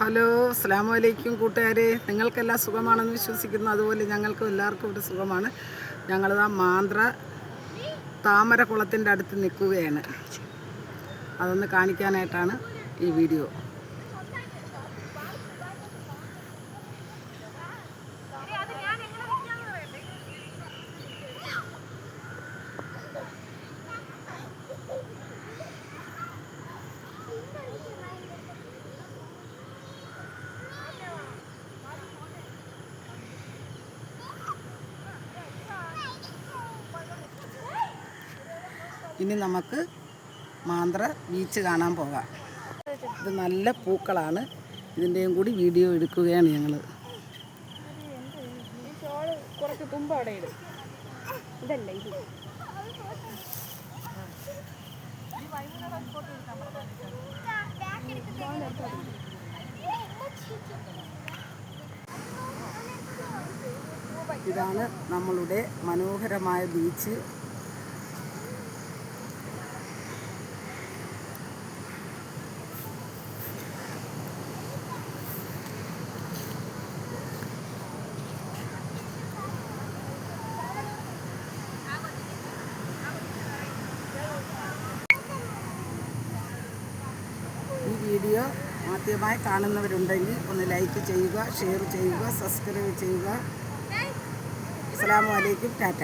Hello, അസ്സലാമു അലൈക്കും കൂട്ടുകാരെ. നിങ്ങൾക്കെല്ലാം സുഖമാണെന്ന് വിശ്വസിക്കുന്നു. അതുപോലെ ഞങ്ങൾക്കും എല്ലാവർക്കും ഇവിടെ സുഖമാണ്. ഞങ്ങളിതാ മാന്ത്ര താമരക്കുളത്തിൻ്റെ അടുത്ത് നിൽക്കുകയാണ്. അതൊന്ന് കാണിക്കാനായിട്ടാണ് ഈ വീഡിയോ. ഇനി നമുക്ക് മാന്ത്ര ബീച്ച് കാണാൻ പോകാം. ഇത് നല്ല പൂക്കളാണ്. ഇതിൻ്റെയും കൂടി വീഡിയോ എടുക്കുകയാണ് ഞങ്ങൾ. ഇതാണ് നമ്മളുടെ മനോഹരമായ ബീച്ച്. ഈ വീഡിയോ ആദ്യമായി കാണുന്നവരുണ്ടെങ്കിൽ ഒന്ന് ലൈക്ക് ചെയ്യുക, ഷെയർ ചെയ്യുക, സബ്സ്ക്രൈബ് ചെയ്യുക. അസ്സലാമു അലൈക്കും. ടാറ്റ.